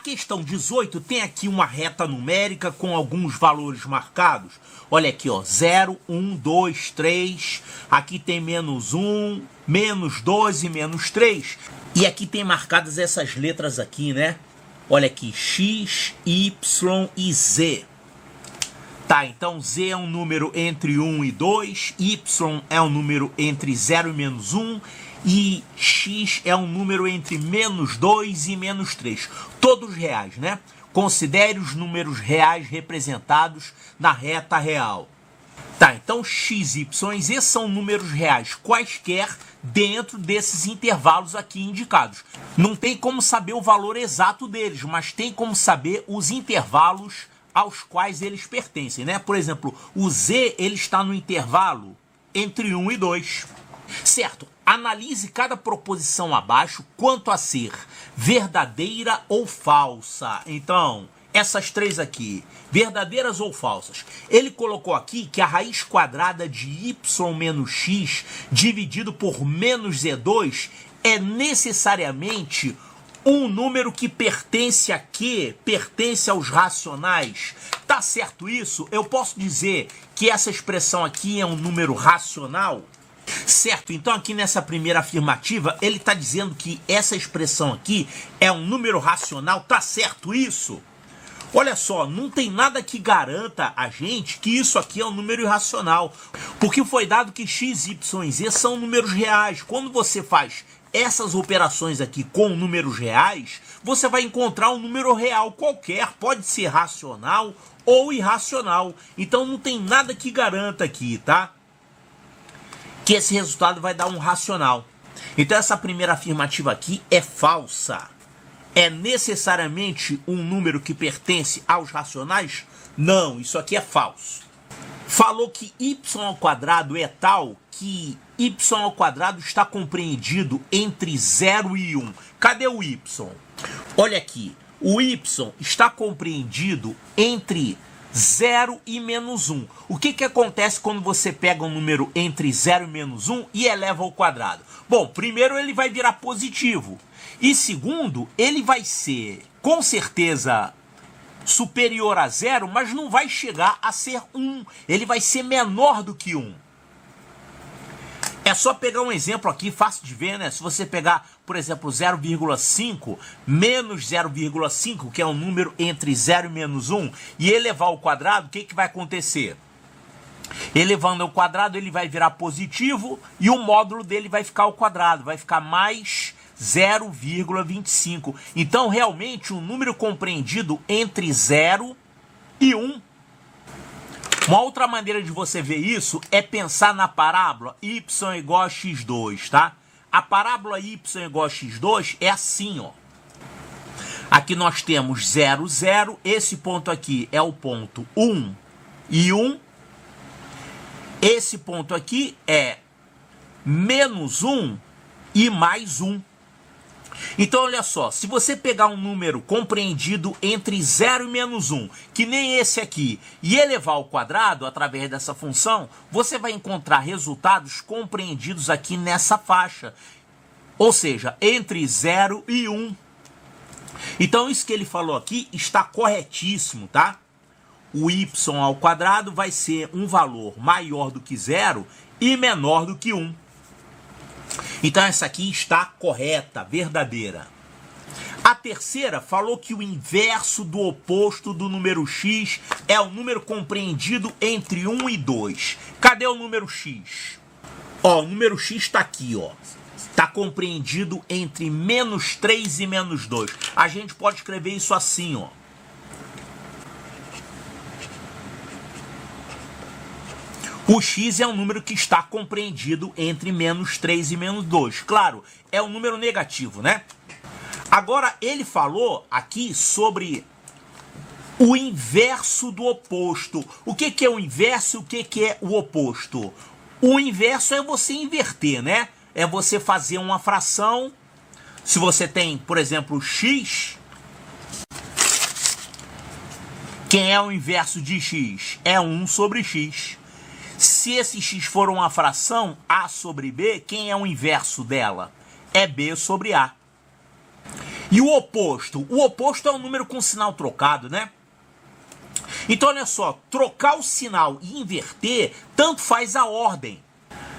questão 18 tem aqui uma reta numérica com alguns valores marcados. Olha aqui, ó, 0, 1, 2, 3. Aqui tem menos 1, menos 2 e menos 3. E aqui tem marcadas essas letras aqui, né? Olha aqui, X, Y e Z. Tá, então Z é um número entre 1 e 2, Y é um número entre 0 e menos 1, e X é um número entre menos 2 e menos 3. Todos reais, né? Considere os números reais representados na reta real. Tá, então X, Y e Z são números reais quaisquer dentro desses intervalos aqui indicados. Não tem como saber o valor exato deles, mas tem como saber os intervalos aos quais eles pertencem, né? Por exemplo, o Z ele está no intervalo entre 1 e 2. Certo, analise cada proposição abaixo quanto a ser verdadeira ou falsa. Então, essas três aqui, verdadeiras ou falsas. Ele colocou aqui que a raiz quadrada de y menos x dividido por menos z2 é necessariamente um número que pertence a quê? Pertence aos racionais. Tá certo isso? Eu posso dizer que essa expressão aqui é um número racional? Certo, então aqui nessa primeira afirmativa, ele está dizendo que essa expressão aqui é um número racional. Tá certo isso? Olha só, não tem nada que garanta a gente que isso aqui é um número irracional. Porque foi dado que x, y e z são números reais. Quando você faz essas operações aqui com números reais, você vai encontrar um número real qualquer, pode ser racional ou irracional. Então não tem nada que garanta aqui, tá? Que esse resultado vai dar um racional. Então essa primeira afirmativa aqui é falsa. É necessariamente um número que pertence aos racionais? Não, isso aqui é falso. Falou que y ao quadrado é tal que y ao quadrado está compreendido entre 0 e 1. Cadê o y? Olha aqui, o y está compreendido entre 0 e menos 1. O que acontece quando você pega um número entre 0 e menos 1 e eleva ao quadrado? Bom, primeiro ele vai virar positivo. E segundo, ele vai ser, com certeza, superior a 0, mas não vai chegar a ser 1. Ele vai ser menor do que 1. É só pegar um exemplo aqui, fácil de ver, né? Se você pegar, por exemplo, 0,5 menos 0,5, que é um número entre 0 e menos 1, e elevar ao quadrado, o que vai acontecer? Elevando ao quadrado, ele vai virar positivo e o módulo dele vai ficar ao quadrado, vai ficar mais 0,25. Então, realmente, um número compreendido entre 0 e 1. Uma outra maneira de você ver isso é pensar na parábola y igual a x2, tá? A parábola y igual a x2 é assim, ó. Aqui nós temos 0, 0. Esse ponto aqui é o ponto 1 e 1. Esse ponto aqui é menos 1 e mais 1. Então, olha só, se você pegar um número compreendido entre 0 e menos 1, que nem esse aqui, e elevar ao quadrado através dessa função, você vai encontrar resultados compreendidos aqui nessa faixa. Ou seja, entre 0 e 1. Então, isso que ele falou aqui está corretíssimo, tá? O y ao quadrado vai ser um valor maior do que 0 e menor do que 1. Então essa aqui está correta, verdadeira. A terceira falou que o inverso do oposto do número x é o número compreendido entre 1 e 2. Cadê o número x? Ó, o número x está aqui, ó. Está compreendido entre menos 3 e menos 2. A gente pode escrever isso assim, ó. O x é um número que está compreendido entre menos 3 e menos 2. Claro, é um número negativo, né? Agora, ele falou aqui sobre o inverso do oposto. O que é o inverso e o que é o oposto? O inverso é você inverter, né? É você fazer uma fração. Se você tem, por exemplo, x... Quem é o inverso de x? É 1 sobre x. Se esse x for uma fração, a sobre b, quem é o inverso dela? É b sobre a. E o oposto? O oposto é um número com sinal trocado, né? Então, olha só, trocar o sinal e inverter, tanto faz a ordem.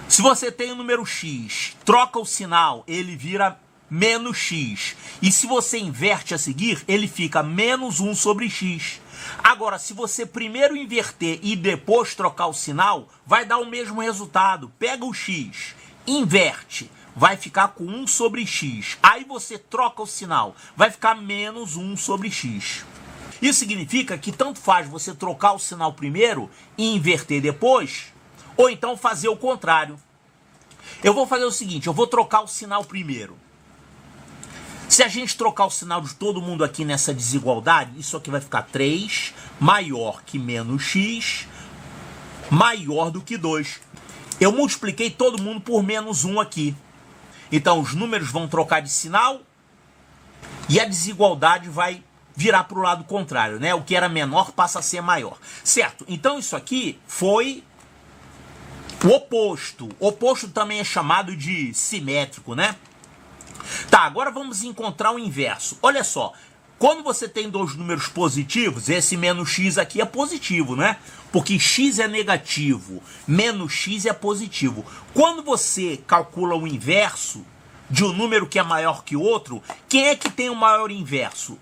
Se você tem o número x, troca o sinal, ele vira menos x. E se você inverte a seguir, ele fica menos 1 sobre x. Agora, se você primeiro inverter e depois trocar o sinal, vai dar o mesmo resultado. Pega o x, inverte, vai ficar com 1 sobre x. Aí você troca o sinal, vai ficar menos 1 sobre x. Isso significa que tanto faz você trocar o sinal primeiro e inverter depois, ou então fazer o contrário. Eu vou fazer o seguinte, eu vou trocar o sinal primeiro. Se a gente trocar o sinal de todo mundo aqui nessa desigualdade, isso aqui vai ficar 3 maior que menos x, maior do que 2. Eu multipliquei todo mundo por menos 1 aqui. Então os números vão trocar de sinal e a desigualdade vai virar para o lado contrário, né? O que era menor passa a ser maior. Certo? Então isso aqui foi o oposto. O oposto também é chamado de simétrico, né? Tá, agora vamos encontrar o inverso. Olha só, quando você tem dois números positivos, esse menos x aqui é positivo, né? Porque x é negativo, menos x é positivo. Quando você calcula o inverso de um número que é maior que o outro, quem é que tem o maior inverso?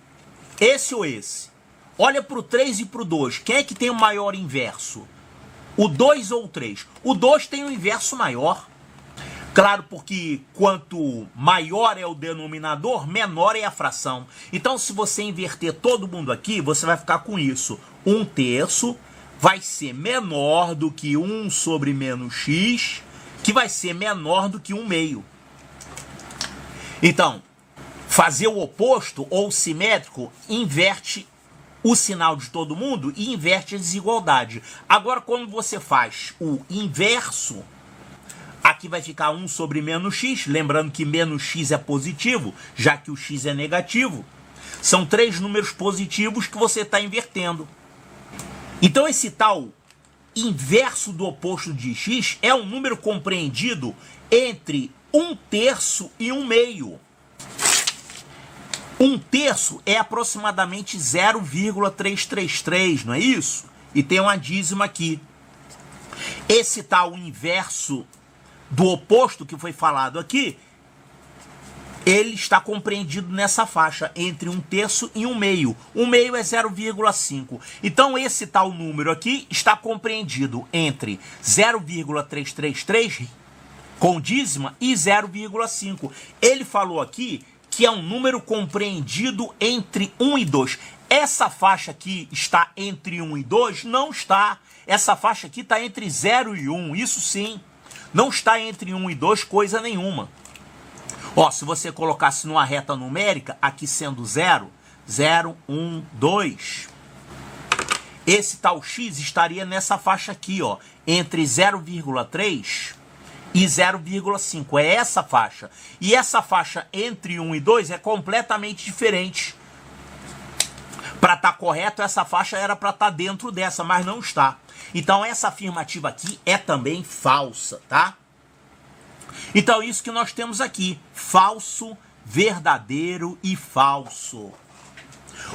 Esse ou esse? Olha para o 3 e para o 2. Quem é que tem o maior inverso? O 2 ou o 3? O 2 tem um inverso maior. Claro, porque quanto maior é o denominador, menor é a fração. Então, se você inverter todo mundo aqui, você vai ficar com isso. 1/3 vai ser menor do que 1 sobre menos x, que vai ser menor do que 1/2. Então, fazer o oposto ou simétrico inverte o sinal de todo mundo e inverte a desigualdade. Agora, quando você faz o inverso, aqui vai ficar 1 sobre menos x, lembrando que menos x é positivo, já que o x é negativo. São 3 números positivos que você está invertendo. Então esse tal inverso do oposto de x é um número compreendido entre 1/3 e 1/2. 1/3 é aproximadamente 0,333, não é isso? E tem uma dízima aqui. Esse tal inverso do oposto que foi falado aqui, ele está compreendido nessa faixa, entre 1/3 e 1/2. 1/2 é 0,5. Então esse tal número aqui está compreendido entre 0,333 com dízima e 0,5. Ele falou aqui que é um número compreendido entre 1 e 2. Essa faixa aqui está entre 1 e 2? Não está. Essa faixa aqui está entre 0 e 1, isso sim. Não está entre 1 e 2 coisa nenhuma. Ó, se você colocasse numa reta numérica, aqui sendo 0, 0, 1, 2, esse tal x estaria nessa faixa aqui, ó, entre 0,3 e 0,5. É essa faixa. E essa faixa entre 1 e 2 é completamente diferente. Para estar correto, essa faixa era para estar dentro dessa, mas não está. Então essa afirmativa aqui é também falsa, tá? Então isso que nós temos aqui, falso, verdadeiro e falso.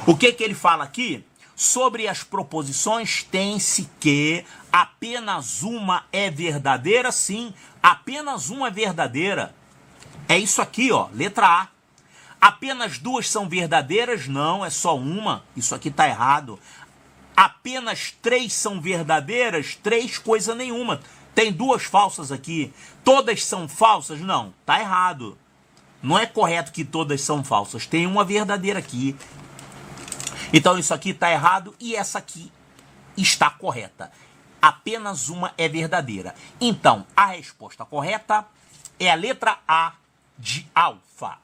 O que ele fala aqui? Sobre as proposições tem-se que apenas uma é verdadeira, sim, apenas uma é verdadeira. É isso aqui, ó, letra A. Apenas duas são verdadeiras? Não, é só uma. Isso aqui está errado. Apenas 3 são verdadeiras? 3 coisa nenhuma. Tem 2 falsas aqui. Todas são falsas? Não, está errado. Não é correto que todas são falsas. Tem uma verdadeira aqui. Então isso aqui está errado e essa aqui está correta. Apenas uma é verdadeira. Então a resposta correta é a letra A de alfa.